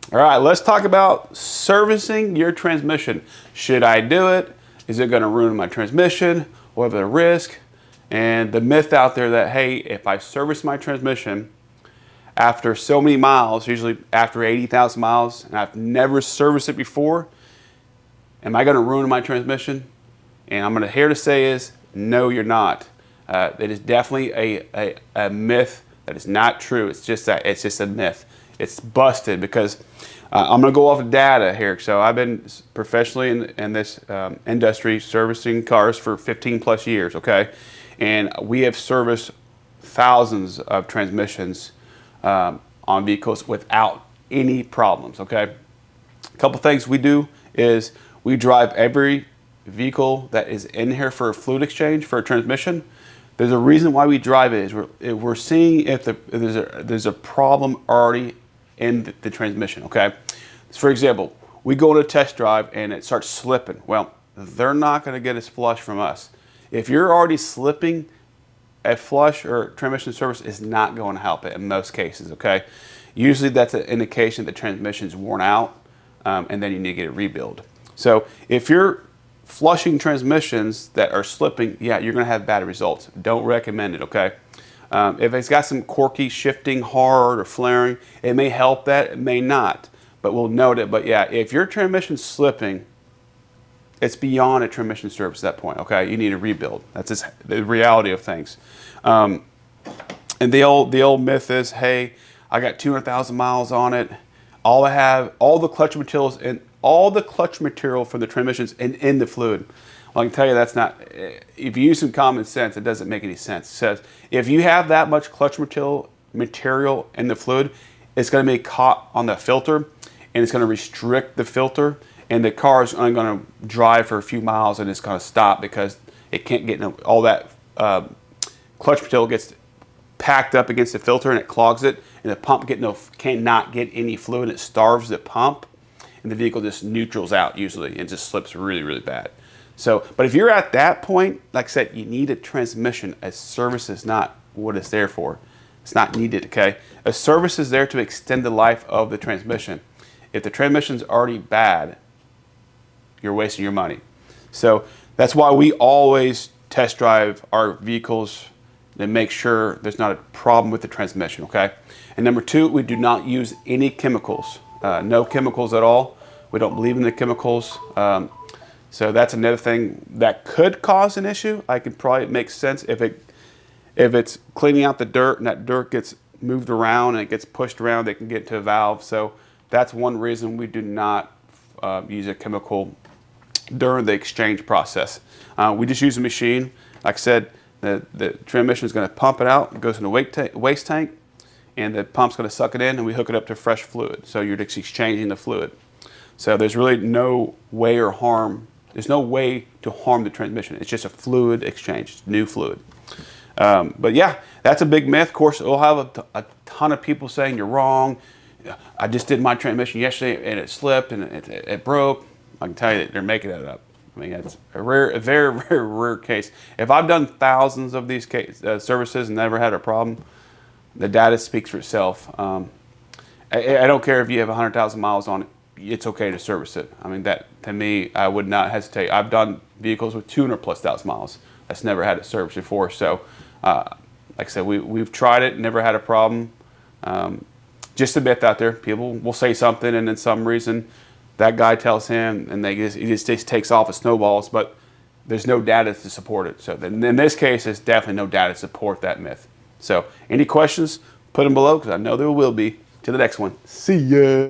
All right, let's talk about servicing your transmission. Should I do it? Is it going to ruin my transmission? What are the risk? And the myth out there that, hey, if I service my transmission after so many miles, usually after 80,000 miles, and I've never serviced it before, am I going to ruin my transmission? And I'm going to here to say is, no, you're not. It is definitely a myth that is not true. It's just a myth. It's busted because I'm going to go off of data here. So I've been professionally in this industry servicing cars for 15 plus years, okay? And we have serviced thousands of transmissions on vehicles without any problems, okay? A couple things we do is we drive every vehicle that is in here for a fluid exchange for a transmission. There's a reason why we drive it is we're seeing if there's a problem already in the transmission, okay? For example, we go on a test drive and it starts slipping. Well, they're not going to get as flush from us. If you're already slipping, a flush or transmission service is not going to help it in most cases, okay? Usually that's an indication the transmission is worn out and then you need to get it rebuilt. So if you're flushing transmissions that are slipping, yeah, you're going to have bad results. Don't recommend it, okay? If it's got some quirky shifting hard or flaring, it may help that, it may not, but we'll note it. But yeah, if your transmission's slipping, it's beyond a transmission service at that point, okay? You need a rebuild. That's just the reality of things. And the old myth is, hey, I got 200,000 miles on it. All I have, all the clutch materials and all the clutch material for the transmissions in the fluid. Well, I can tell you that's not, if you use some common sense, it doesn't make any sense. It says, if you have that much clutch material in the fluid, it's going to be caught on the filter and it's going to restrict the filter, and the car is only going to drive for a few miles and it's going to stop because it can't get all that clutch material gets packed up against the filter and it clogs it, and the pump cannot get any fluid. It starves the pump and the vehicle just neutrals out usually and just slips really, really bad. So, but if you're at that point, like I said, you need a transmission. A service is not what it's there for. It's not needed, okay? A service is there to extend the life of the transmission. If the transmission's already bad, you're wasting your money. So that's why we always test drive our vehicles and make sure there's not a problem with the transmission, okay? And number two, we do not use any chemicals. No chemicals at all. We don't believe in the chemicals. So that's another thing that could cause an issue. I could probably make sense if it's cleaning out the dirt and that dirt gets moved around and it gets pushed around, they can get to a valve. So that's one reason we do not use a chemical during the exchange process. We just use a machine. Like I said, the transmission is going to pump it out. It goes in the waste tank, and the pump's going to suck it in, and we hook it up to fresh fluid. So you're just exchanging the fluid. So there's really no way or harm. There's no way to harm the transmission. It's just a fluid exchange, it's new fluid. But yeah, that's a big myth. Of course, we'll have a ton of people saying you're wrong. I just did my transmission yesterday and it slipped and it broke. I can tell you that they're making that up. I mean, it's a very, very rare case. If I've done thousands of these services and never had a problem, the data speaks for itself. I don't care if you have 100,000 miles on it. It's okay to service it. I mean, that to me, I would not hesitate. I've done vehicles with 200,000+ miles. That's never had it serviced before. So, like I said, we've tried it, never had a problem. Just a myth out there. People will say something, and then some reason that guy tells him, and he just takes off and snowballs. But there's no data to support it. So in this case, there's definitely no data to support that myth. So any questions, put them below because I know there will be. To the next one. See ya.